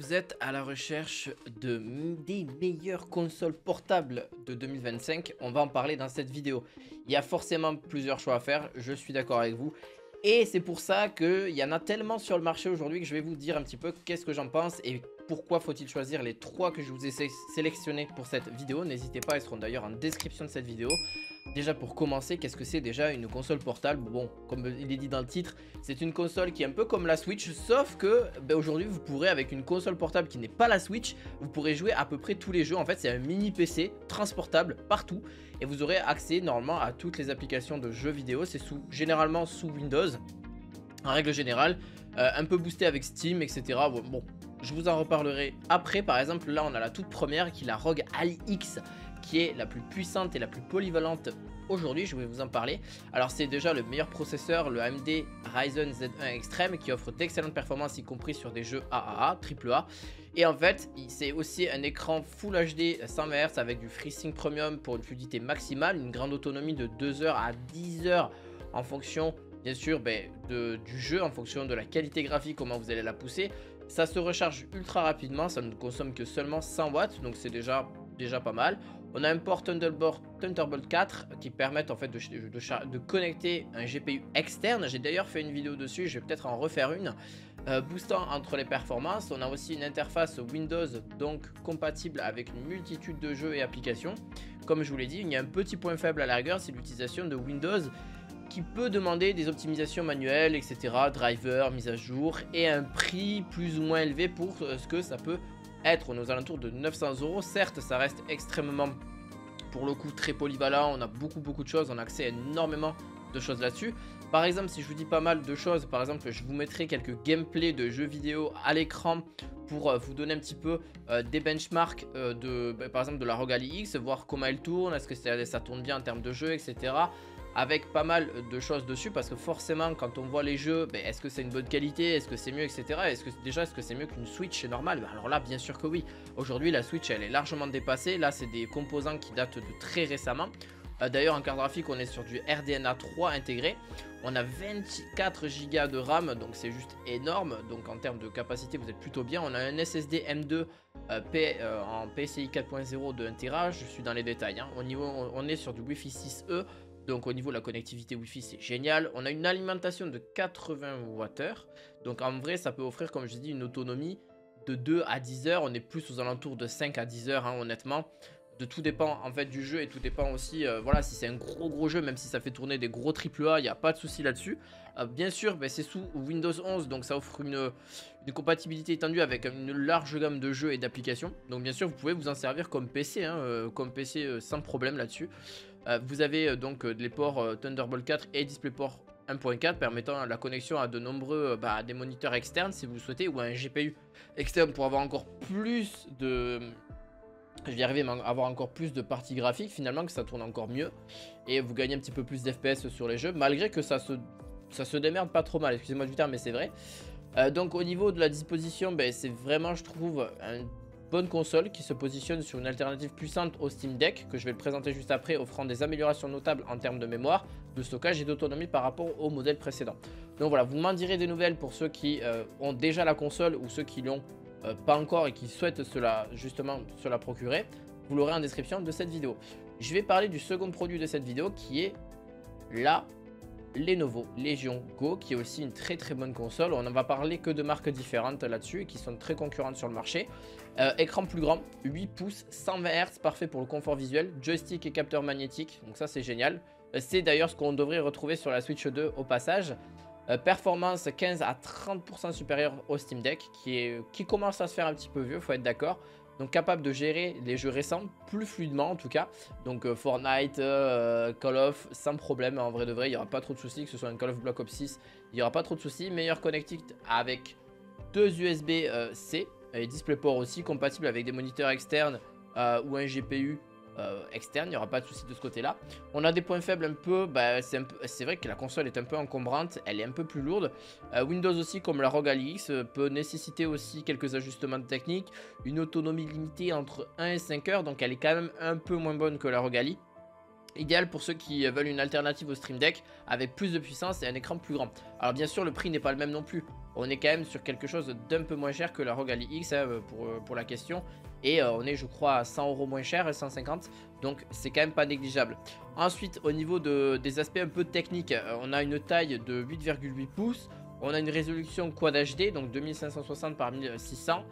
Vous êtes à la recherche des meilleures consoles portables de 2025, on va en parler dans cette vidéo. Il y a forcément plusieurs choix à faire, je suis d'accord avec vous. Et c'est pour ça qu'il y en a tellement sur le marché aujourd'hui que je vais vous dire un petit peu qu'est-ce que j'en pense et pourquoi faut-il choisir les 3 que je vous ai sélectionnés pour cette vidéo. N'hésitez pas, ils seront d'ailleurs en description de cette vidéo. Déjà pour commencer, qu'est-ce que c'est déjà une console portable? Bon, comme il est dit dans le titre, c'est une console qui est un peu comme la Switch, sauf que aujourd'hui vous pourrez, avec une console portable qui n'est pas la Switch, vous pourrez jouer à peu près tous les jeux. En fait, c'est un mini PC transportable partout et vous aurez accès normalement à toutes les applications de jeux vidéo. C'est généralement sous Windows, en règle générale, un peu boosté avec Steam, etc. Bon, je vous en reparlerai après. Par exemple, là on a la toute première qui est la ROG Ally X, qui est la plus puissante et la plus polyvalente aujourd'hui, je vais vous en parler. Alors c'est déjà le meilleur processeur, le AMD Ryzen Z1 Extreme, qui offre d'excellentes performances, y compris sur des jeux AAA, AAA. Et en fait, c'est aussi un écran Full HD 100 Hz avec du FreeSync Premium pour une fluidité maximale, une grande autonomie de 2 heures à 10 heures en fonction, bien sûr, du jeu, en fonction de la qualité graphique, comment vous allez la pousser. Ça se recharge ultra rapidement, ça ne consomme que seulement 100 watts, donc c'est déjà pas mal. On a un port Thunderbolt 4 qui permettent en fait de connecter un GPU externe. J'ai d'ailleurs fait une vidéo dessus, je vais peut-être en refaire une, boostant entre les performances. On a aussi une interface Windows, donc compatible avec une multitude de jeux et applications. Comme je vous l'ai dit, il y a un petit point faible à la rigueur, c'est l'utilisation de Windows, qui peut demander des optimisations manuelles, etc., drivers, mise à jour, et un prix plus ou moins élevé pour ce que ça peut être. On est aux alentours de 900 €. Certes, ça reste extrêmement, pour le coup, très polyvalent. On a beaucoup de choses, on a accès à énormément de choses là-dessus. Par exemple, si je vous dis pas mal de choses, par exemple, je vous mettrai quelques gameplays de jeux vidéo à l'écran pour vous donner un petit peu des benchmarks par exemple de la ROG Ally X, voir comment elle tourne, est-ce que ça tourne bien en termes de jeu, etc., avec pas mal de choses dessus, parce que forcément quand on voit les jeux, est-ce que c'est une bonne qualité, est-ce que c'est mieux, etc. Est-ce que c'est mieux qu'une Switch normale? Alors là, bien sûr que oui. Aujourd'hui la Switch elle est largement dépassée. Là c'est des composants qui datent de très récemment. D'ailleurs en carte graphique on est sur du RDNA 3 intégré. On a 24 Go de RAM, donc c'est juste énorme. Donc en termes de capacité vous êtes plutôt bien. On a un SSD M2 en PCI 4.0 de 1 Tera. Je suis dans les détails, hein. On est sur du Wi-Fi 6E. Donc au niveau de la connectivité Wi-Fi c'est génial. On a une alimentation de 80 Wh. Donc en vrai ça peut offrir, comme je dis, une autonomie de 2 à 10 heures. On est plus aux alentours de 5 à 10 heures, hein, honnêtement. Tout dépend en fait du jeu, et tout dépend aussi, voilà, si c'est un gros jeu, même si ça fait tourner des gros AAA, il n'y a pas de souci là-dessus. Bien sûr, c'est sous Windows 11, donc ça offre une compatibilité étendue avec une large gamme de jeux et d'applications. Donc bien sûr, vous pouvez vous en servir comme PC, hein, sans problème là-dessus. Vous avez donc les ports Thunderbolt 4 et DisplayPort 1.4 permettant la connexion à de nombreux des moniteurs externes si vous le souhaitez, ou à un GPU externe pour avoir encore plus de... Je vais y arriver, mais avoir encore plus de parties graphiques finalement, que ça tourne encore mieux. Et vous gagnez un petit peu plus d'FPS sur les jeux, malgré que ça se démerde pas trop mal, excusez-moi du terme, mais c'est vrai. Donc au niveau de la disposition, c'est vraiment, je trouve, une bonne console qui se positionne sur une alternative puissante au Steam Deck, que je vais le présenter juste après, offrant des améliorations notables en termes de mémoire, de stockage et d'autonomie par rapport au modèle précédent. Donc voilà, vous m'en direz des nouvelles pour ceux qui ont déjà la console, ou ceux qui l'ont pas encore et qui souhaitent se la procurer. Vous l'aurez en description de cette vidéo. Je vais parler du second produit de cette vidéo, qui est la Lenovo Legion Go, qui est aussi une très bonne console. On ne va parler que de marques différentes là-dessus et qui sont très concurrentes sur le marché. Écran plus grand, 8 pouces, 120 Hz, parfait pour le confort visuel, joystick et capteur magnétique, donc ça c'est génial. C'est d'ailleurs ce qu'on devrait retrouver sur la Switch 2 au passage. Performance 15 à 30% supérieure au Steam Deck, qui commence à se faire un petit peu vieux, faut être d'accord. Donc capable de gérer les jeux récents plus fluidement en tout cas. Donc Fortnite, Call of, sans problème. En vrai de vrai, il n'y aura pas trop de soucis, que ce soit un Call of Black Ops 6, il n'y aura pas trop de soucis. Meilleure connectique avec 2 USB-C et DisplayPort aussi, compatible avec des moniteurs externes ou un GPU externe, il n'y aura pas de souci de ce côté là. On a des points faibles un peu, c'est vrai que la console est un peu encombrante, elle est un peu plus lourde. Windows aussi, comme la ROG Ally X, peut nécessiter aussi quelques ajustements techniques, une autonomie limitée entre 1 et 5 heures, donc elle est quand même un peu moins bonne que la ROG Ally. Idéal pour ceux qui veulent une alternative au Stream Deck avec plus de puissance et un écran plus grand. Alors bien sûr le prix n'est pas le même non plus. on est quand même sur quelque chose d'un peu moins cher que la ROG Ally X hein, pour la question. Et on est je crois à 100 € moins cher, 150, donc c'est quand même pas négligeable. Ensuite au niveau des aspects un peu techniques, on a une taille de 8,8 pouces, on a une résolution Quad HD, donc 2560 par 1600.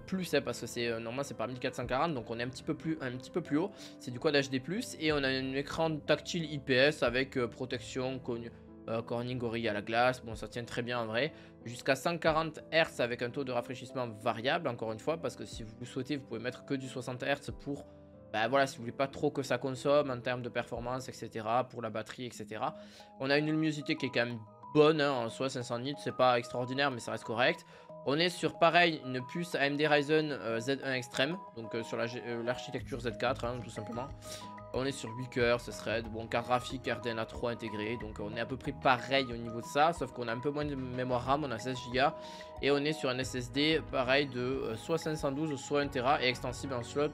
Plus hein, parce que c'est normalement c'est par 1440, donc on est un petit peu plus haut, c'est du Quad HD+, et on a un écran tactile IPS avec protection Corning Gorilla à la glace, bon ça tient très bien en vrai, jusqu'à 140 Hz avec un taux de rafraîchissement variable encore une fois, parce que si vous souhaitez vous pouvez mettre que du 60 Hz pour, bah voilà, si vous voulez pas trop que ça consomme en termes de performance etc, pour la batterie etc. On a une luminosité qui est quand même bonne hein, en soi, 500 nits, c'est pas extraordinaire mais ça reste correct. On est sur pareil une puce AMD Ryzen Z1 Extreme, donc sur l'architecture Z4 hein, tout simplement. On est sur 8 cœurs, ce serait bon, carte graphique RDNA 3 intégrée, donc on est à peu près pareil au niveau de ça, sauf qu'on a un peu moins de mémoire RAM, on a 16 Go, et on est sur un SSD pareil de soit 512 soit 1 Tera et extensible en slot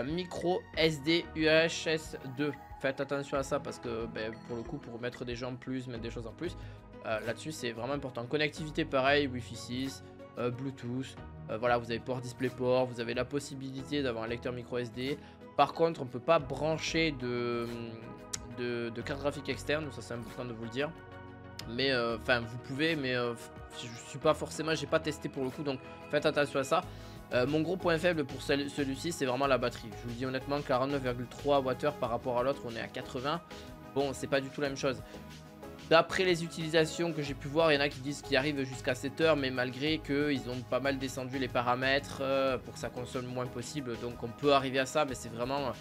micro SD UHS 2. Faites attention à ça parce que ben, pour le coup pour mettre des jeux en plus, mettre des choses en plus, là-dessus c'est vraiment important. Connectivité pareil, Wi-Fi 6, Bluetooth, voilà, vous avez port DisplayPort, vous avez la possibilité d'avoir un lecteur micro SD. Par contre, on ne peut pas brancher de carte graphique externe, ça c'est important de vous le dire. Mais enfin, vous pouvez, mais je suis pas forcément, j'ai pas testé pour le coup, donc faites attention à ça. Mon gros point faible pour celui-ci, c'est vraiment la batterie. Je vous dis honnêtement, 49,3 Wh par rapport à l'autre, on est à 80. Bon, c'est pas du tout la même chose. D'après les utilisations que j'ai pu voir, il y en a qui disent qu'ils arrivent jusqu'à 7 heures, mais malgré qu'ils ont pas mal descendu les paramètres pour que ça consomme le moins possible. Donc on peut arriver à ça, mais c'est vraiment...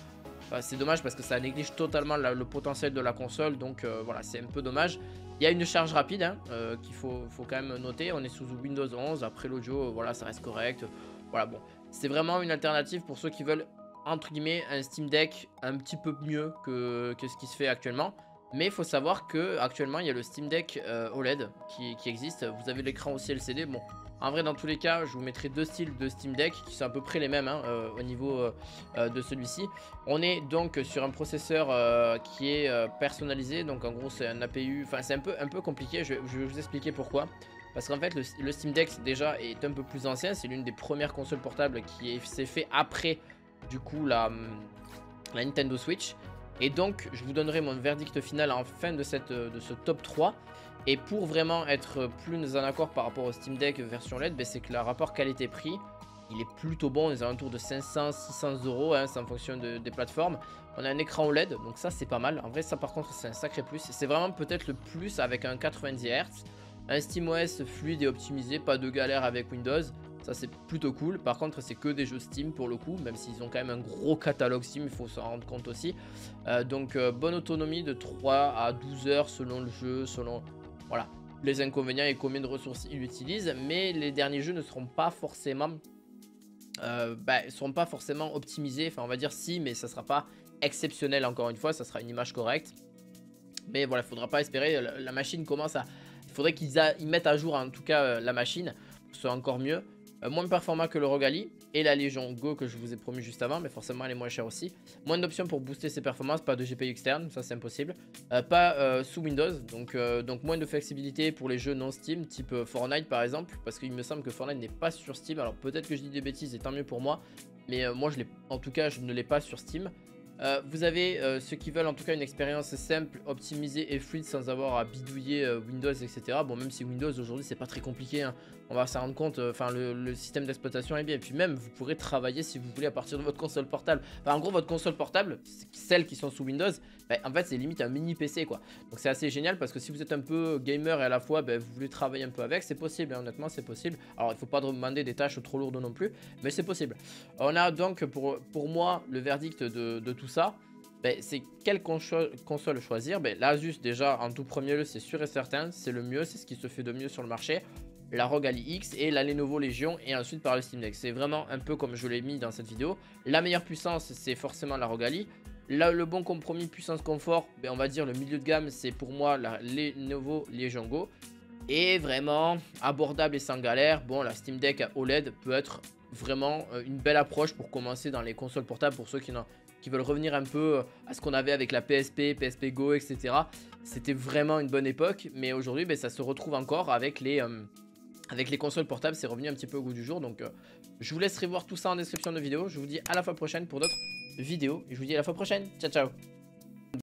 c'est dommage parce que ça néglige totalement le potentiel de la console. Donc voilà, c'est un peu dommage. Il y a une charge rapide hein, qu'il faut quand même noter. On est sous Windows 11, après l'audio, voilà, ça reste correct. Voilà, bon, c'est vraiment une alternative pour ceux qui veulent, entre guillemets, un Steam Deck un petit peu mieux que ce qui se fait actuellement. Mais il faut savoir que actuellement il y a le Steam Deck OLED qui existe. Vous avez l'écran aussi LCD. Bon, en vrai dans tous les cas, je vous mettrai deux styles de Steam Deck qui sont à peu près les mêmes hein, au niveau de celui-ci. On est donc sur un processeur qui est personnalisé. Donc en gros c'est un APU. Enfin c'est un peu compliqué. Je vais vous expliquer pourquoi. Parce qu'en fait le Steam Deck déjà est un peu plus ancien. C'est l'une des premières consoles portables qui s'est fait après du coup la Nintendo Switch. Et donc je vous donnerai mon verdict final en fin de ce top 3. Et pour vraiment être plus en accord par rapport au Steam Deck version LED, c'est que le rapport qualité-prix il est plutôt bon, on est aux alentours de 500-600 €, hein, c'est en fonction des plateformes. On a un écran OLED, donc ça c'est pas mal. En vrai ça par contre c'est un sacré plus. C'est vraiment peut-être le plus avec un 90 Hz. Un SteamOS fluide et optimisé, pas de galère avec Windows. Ça c'est plutôt cool. Par contre c'est que des jeux Steam pour le coup, même s'ils ont quand même un gros catalogue Steam, il faut s'en rendre compte aussi. Donc bonne autonomie de 3 à 12 heures selon le jeu, selon voilà, les inconvénients et combien de ressources il utilise. Mais les derniers jeux ne seront pas forcément optimisés. Enfin on va dire si, mais ça sera pas exceptionnel encore une fois, ça sera une image correcte. Mais voilà, il faudra pas espérer, la machine commence à... Il faudrait qu'ils mettent à jour en tout cas la machine, pour que ce soit encore mieux. Moins performant que le ROG Ally et la Legion Go que je vous ai promis juste avant, mais forcément elle est moins chère aussi. Moins d'options pour booster ses performances, pas de GPU externe, ça c'est impossible. Pas sous Windows, donc moins de flexibilité pour les jeux non Steam, type Fortnite par exemple, parce qu'il me semble que Fortnite n'est pas sur Steam. Alors peut-être que je dis des bêtises et tant mieux pour moi, mais moi en tout cas je ne l'ai pas sur Steam. Vous avez ceux qui veulent en tout cas une expérience simple, optimisée et fluide sans avoir à bidouiller Windows etc. Bon, même si Windows aujourd'hui c'est pas très compliqué hein, on va s'en rendre compte, enfin le système d'exploitation est bien. Et puis même vous pourrez travailler si vous voulez à partir de votre console portable. Enfin, en gros votre console portable, celles qui sont sous Windows, en fait c'est limite un mini PC quoi. Donc c'est assez génial parce que si vous êtes un peu gamer et à la fois vous voulez travailler un peu avec, c'est possible hein, honnêtement c'est possible. Alors il faut pas demander des tâches trop lourdes non plus, mais c'est possible. On a donc pour moi le verdict de tout ça. C'est quelle console choisir. L'Asus déjà en tout premier lieu c'est sûr et certain, c'est le mieux, c'est ce qui se fait de mieux sur le marché. La ROG Ally X et la Lenovo Legion et ensuite par le Steam Deck. C'est vraiment un peu comme je l'ai mis dans cette vidéo. La meilleure puissance c'est forcément la ROG Ally. Là le bon compromis puissance confort, on va dire le milieu de gamme c'est pour moi la Lenovo Legion Go. Et vraiment abordable et sans galère, bon la Steam Deck OLED peut être vraiment une belle approche pour commencer dans les consoles portables pour ceux qui veulent revenir un peu à ce qu'on avait avec la PSP, PSP Go, etc. C'était vraiment une bonne époque, mais aujourd'hui ça se retrouve encore avec avec les consoles portables, c'est revenu un petit peu au goût du jour. Donc je vous laisserai voir tout ça en description de vidéo. Je vous dis à la fois prochaine pour d'autres vidéos. Et je vous dis à la fois prochaine. Ciao, ciao.